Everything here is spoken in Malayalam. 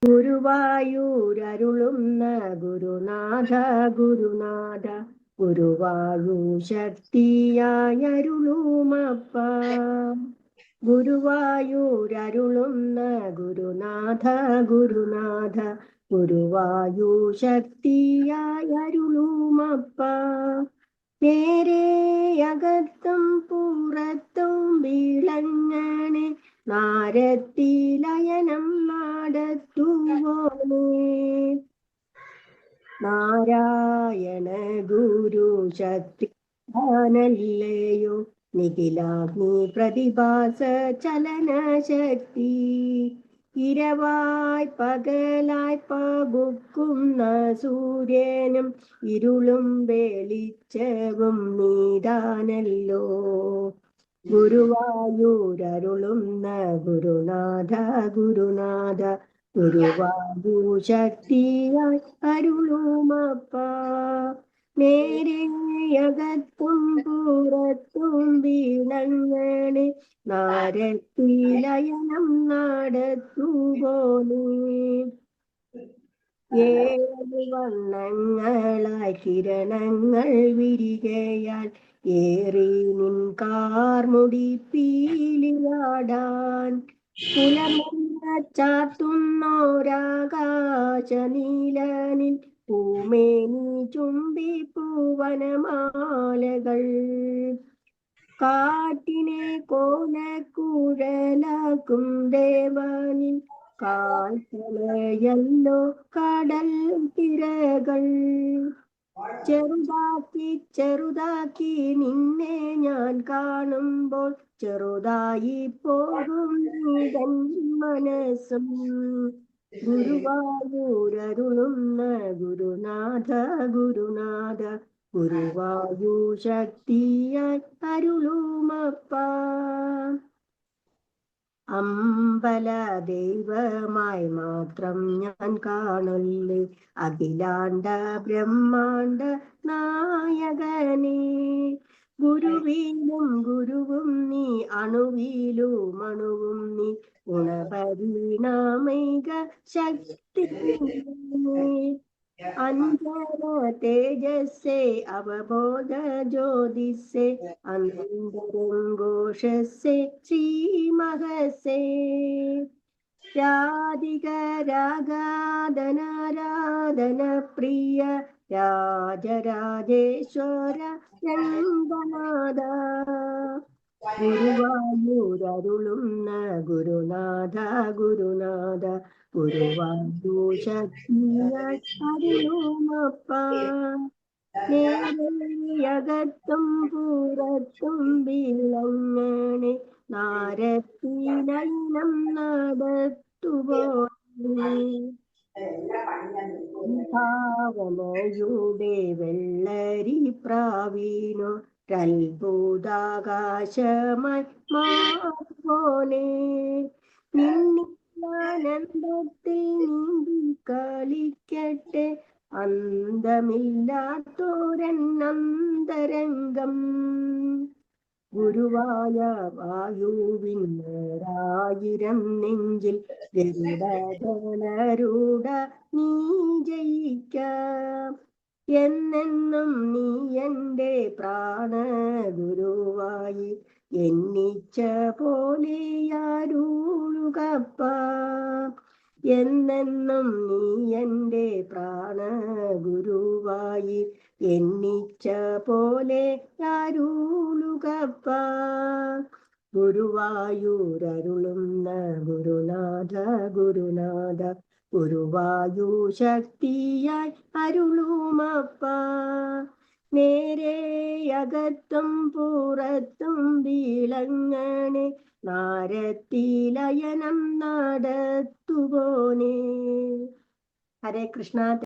ഗുരുവായൂരരുളുന്ന ഗുരുനാഥ ഗുരുനാഥ ഗുരുവായൂർ ശക്തിയായരുളുമപ്പ. ഗുരുവായൂരരുളുന്ന ഗുരുനാഥ ഗുരുനാഥ ഗുരുവായൂർ ശക്തിയായരുളുമപ്പ. നേരെ അകത്തും പുറത്തും വിളങ്ങണേ നാരത്തിലയനം നടത്തുവോനേ. നാരായണ ഗുരു ശക്തി ാനല്ലയോ നിഖിലാഗ്നി പ്രതിഭാസ ചലന ശക്തി. ഇരവായി പകലായി പകുക്കുന്ന സൂര്യനും ഇരുളും വെളിച്ചവും നീതാനല്ലോ. ഗുരുവായൂരരുളുന്ന ഗുരുനാഥ ഗുരുനാഥ ഗുരുവായൂർ ശക്തിയായി അരുളുമപ്പ. നേരെയകത്തും പുറത്തും വിളങ്ങണേ നാരത്തിലയനം നടത്തുപോലേ. ഏഴ് വർണ്ണങ്ങളായി കിരണങ്ങൾ വിരികയാൽ ഏറി നിൻ കാർമുടി പീലിയാടാൻ. പുലമന്ന ചാർത്തുന്നോരാകാശ നീലനിൽ പൂമേനി ചുംബി പൂവനമാലകൾ. കാറ്റിനെ കോലക്കുഴലാക്കും ദേവനിൽ കാൽത്തലയല്ലോ കടൽ തിരകൾ. ചെറുതാക്കി നിന്നെ ഞാൻ കാണുമ്പോൾ ചെറുതായി പോകും നീതൻ മനസ്സും. ഗുരുവായൂരരുളുന്ന ഗുരുനാഥ ഗുരുനാഥ ഗുരുവായൂർ ശക്തിയായി അരുളുമപ്പ. അമ്പല ദൈവമായി മാത്രം ഞാൻ കാണല്ലേ അഖിലാണ്ട ബ്രഹ്മാണ്ട നായകനേ. ഗുരുവിലും ഗുരുവും നീ അണുവിലും അണുവും നീ ഗുണപരിണാമിക ശക്തി. അഞ്ജന തേജസ്സേ അവബോധ ജ്യോതിസ്സേ അന്തരംഘോഷസ്സേ ശ്രീമഹസേ. രാധിക രാഗാധനാരാധന പ്രിയ രാജരാജേശ്വര രംഗനാഥ. ഗുരുവായൂരരുളുന്ന ഗുരുനാഥ ഗുരുനാഥ ഗുരുവായൂർ ശക്തിയായി അരുളുമപ്പ. നേരെയകത്തും പുറത്തും വിളങ്ങണേ നാരത്തിലയനം നടത്തുപോലേ. ഭാവനയുടെ വെള്ളരി പ്രാവീണോ അത്ഭുതാകാശമായി മാറുപോലേ. നിന്നിലാനന്ദത്തിൽ നീന്തി കളിക്കട്ടെ അന്തമില്ലാത്തോരന്തരംഗം. ഗുരുവായ വായുവിൻ നേരായിരം നെഞ്ചിൽ ഗരുഡധനരൂഢ നീ ജയിക്കാം. എന്നെന്നും നീ എൻ്റെ പ്രാണ ഗുരുവായി എന്നിച്ച പോലെയാരുളുകപ്പ. എന്നെന്നും നീ എൻ്റെ പ്രാണ ഗുരുവായി എന്നിച്ച പോലെ അരുളുകപ്പ. ഗുരുവായൂരരുളുന്ന ഗുരുനാഥ ഗുരുനാഥ ഗുരുവായൂർ ശക്തിയായി അരുളുമപ്പ. നേരെയകത്തും പുറത്തും വിളങ്ങണേ നാരത്തിലയനം നടത്തുപോനേ. ഹരേ കൃഷ്ണ.